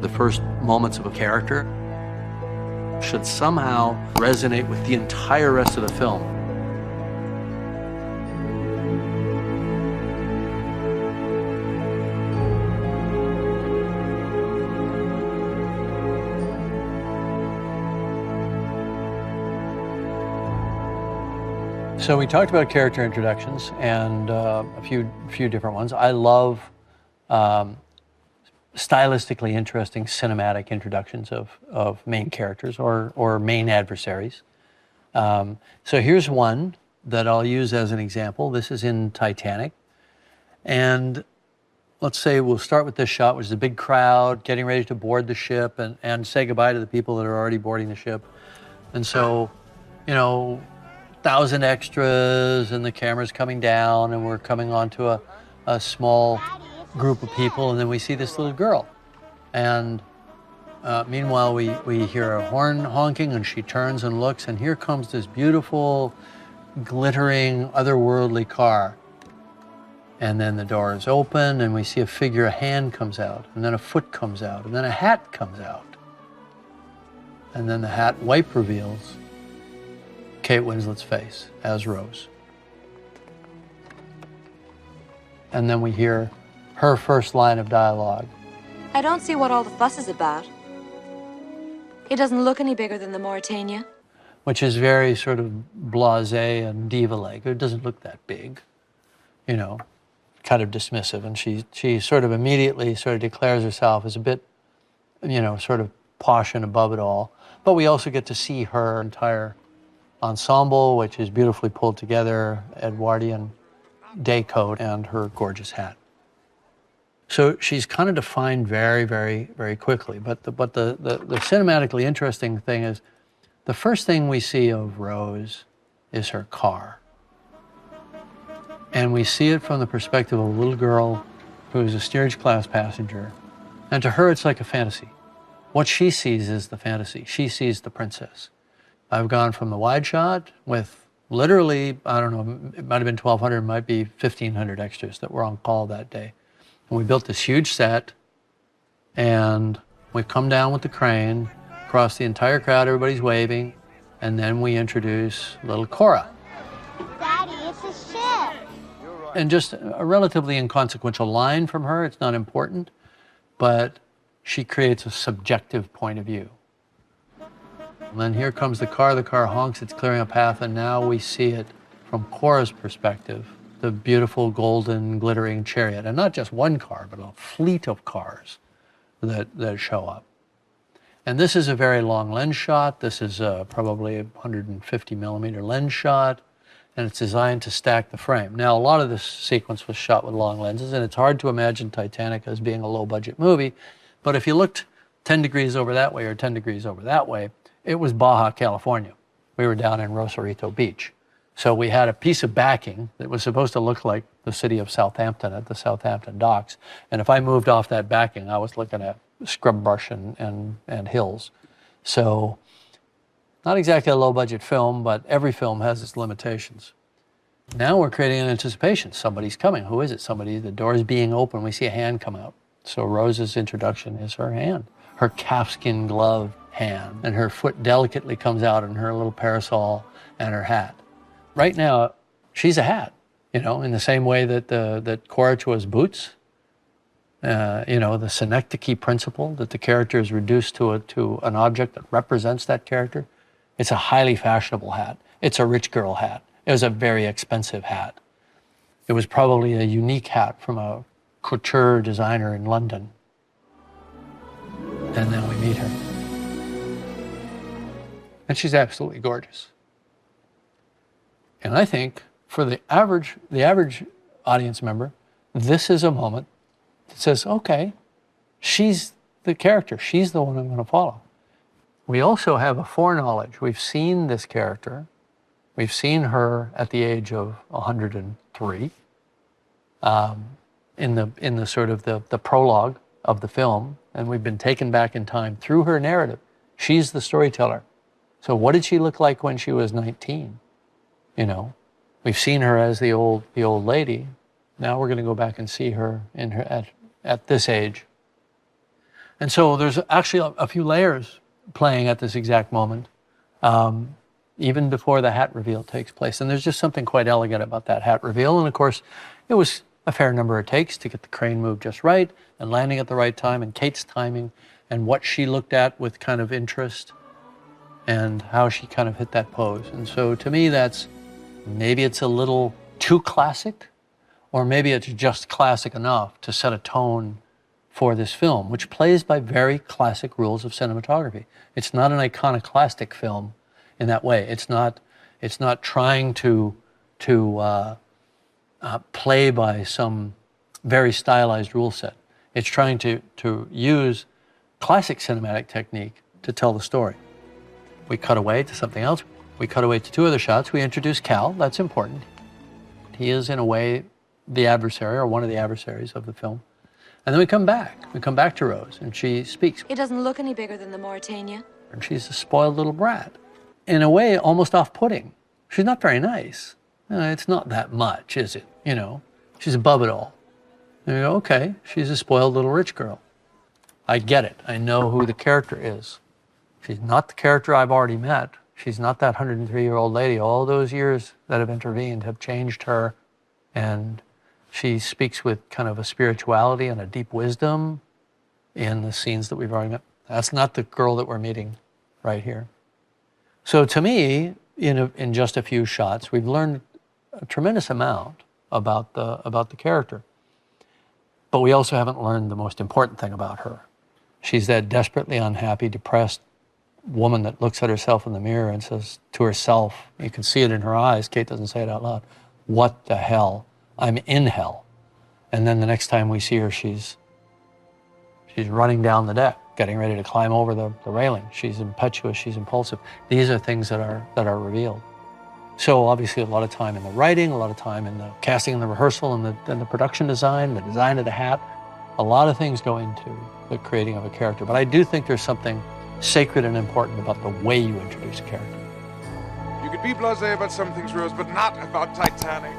the first moments of a character should somehow resonate with the entire rest of the film. So we talked about character introductions and a few different ones. I love stylistically interesting cinematic introductions of main characters or main adversaries. So here's one that I'll use as an example. This is in Titanic. And let's say we'll start with this shot, which is a big crowd getting ready to board the ship and say goodbye to the people that are already boarding the ship. And so, 1,000 extras and the camera's coming down and we're coming onto a small group of people, and then we see this little girl. And meanwhile, we hear a horn honking and she turns and looks, and here comes this beautiful, glittering, otherworldly car. And then the door is open and we see a figure, a hand comes out, and then a foot comes out, and then a hat comes out. And then the hat wipe reveals Kate Winslet's face as Rose. And then we hear her first line of dialogue. I don't see what all the fuss is about. It doesn't look any bigger than the Mauritania. Which is very sort of blasé and diva-like. It doesn't look that big, kind of dismissive. And she sort of immediately sort of declares herself as a bit, sort of posh and above it all. But we also get to see her entire ensemble, which is beautifully pulled together, Edwardian day coat and her gorgeous hat. So she's kind of defined very, very, very quickly. But the cinematically interesting thing is the first thing we see of Rose is her car. And we see it from the perspective of a little girl who is a steerage class passenger. And to her, it's like a fantasy. What she sees is the fantasy. She sees the princess. I've gone from the wide shot with literally, I don't know, it might have been 1,200, it might be 1,500 extras that were on call that day. And we built this huge set, and we come down with the crane, across the entire crowd, everybody's waving, and then we introduce little Cora. Daddy, it's a ship. And just a relatively inconsequential line from her, it's not important, but she creates a subjective point of view. And then here comes the car honks, it's clearing a path, and now we see it from Cora's perspective, the beautiful golden glittering chariot. And not just one car, but a fleet of cars that show up. And this is a very long lens shot. This is probably a 150 millimeter lens shot, and it's designed to stack the frame. Now, a lot of this sequence was shot with long lenses, and it's hard to imagine Titanic as being a low budget movie, but if you looked 10 degrees over that way or 10 degrees over that way, it was Baja, California. We were down in Rosarito Beach. So we had a piece of backing that was supposed to look like the city of Southampton at the Southampton docks. And if I moved off that backing, I was looking at scrub brush and hills. So not exactly a low budget film, but every film has its limitations. Now we're creating an anticipation. Somebody's coming. Who is it? Somebody, the door is being opened. We see a hand come out. So Rose's introduction is her hand, her calfskin glove hand, and her foot delicately comes out in her little parasol and her hat. Right now, she's a hat, in the same way that Cora was boots. The synecdoche principle, that the character is reduced to an object that represents that character. It's a highly fashionable hat. It's a rich girl hat. It was a very expensive hat. It was probably a unique hat from a couture designer in London. And then we meet her. And she's absolutely gorgeous. And I think for the average audience member, this is a moment that says, okay, she's the character. She's the one I'm going to follow. We also have a foreknowledge. We've seen this character. We've seen her at the age of 103 in the sort of the prologue of the film, and we've been taken back in time through her narrative. She's the storyteller. So what did she look like when she was 19? We've seen her as the old lady. Now we're going to go back and see her at this age. And so there's actually a few layers playing at this exact moment, even before the hat reveal takes place. And there's just something quite elegant about that hat reveal. And of course, it was a fair number of takes to get the crane moved just right and landing at the right time, and Kate's timing and what she looked at with kind of interest and how she kind of hit that pose. And so to me, that's, maybe it's a little too classic, or maybe it's just classic enough to set a tone for this film, which plays by very classic rules of cinematography. It's not an iconoclastic film in that way. It's not trying to play by some very stylized rule set. It's trying to use classic cinematic technique to tell the story. We cut away to something else. We cut away to two other shots. We introduce Cal. That's important. He is, in a way, the adversary, or one of the adversaries of the film. And then we come back. We come back to Rose, and she speaks. He doesn't look any bigger than the Mauritania. And she's a spoiled little brat. In a way, almost off-putting. She's not very nice. It's not that much, is it? You know, she's above it all. And you go, okay, she's a spoiled little rich girl. I get it. I know who the character is. She's not the character I've already met. She's not that 103-year-old lady. All those years that have intervened have changed her, and she speaks with kind of a spirituality and a deep wisdom in the scenes that we've already met. That's not the girl that we're meeting right here. So to me, in just a few shots, we've learned a tremendous amount about the character. But we also haven't learned the most important thing about her. She's that desperately unhappy, depressed woman that looks at herself in the mirror and says to herself, you can see it in her eyes, Kate doesn't say it out loud, "What the hell? I'm in hell." And then the next time we see her, she's running down the deck, getting ready to climb over the railing. She's impetuous, she's impulsive. These are things that are revealed. So obviously a lot of time in the writing, a lot of time in the casting and the rehearsal and the production design, the design of the hat. A lot of things go into the creating of a character. But I do think there's something sacred and important about the way you introduce a character. You could be blasé about some things, Rose, but not about Titanic.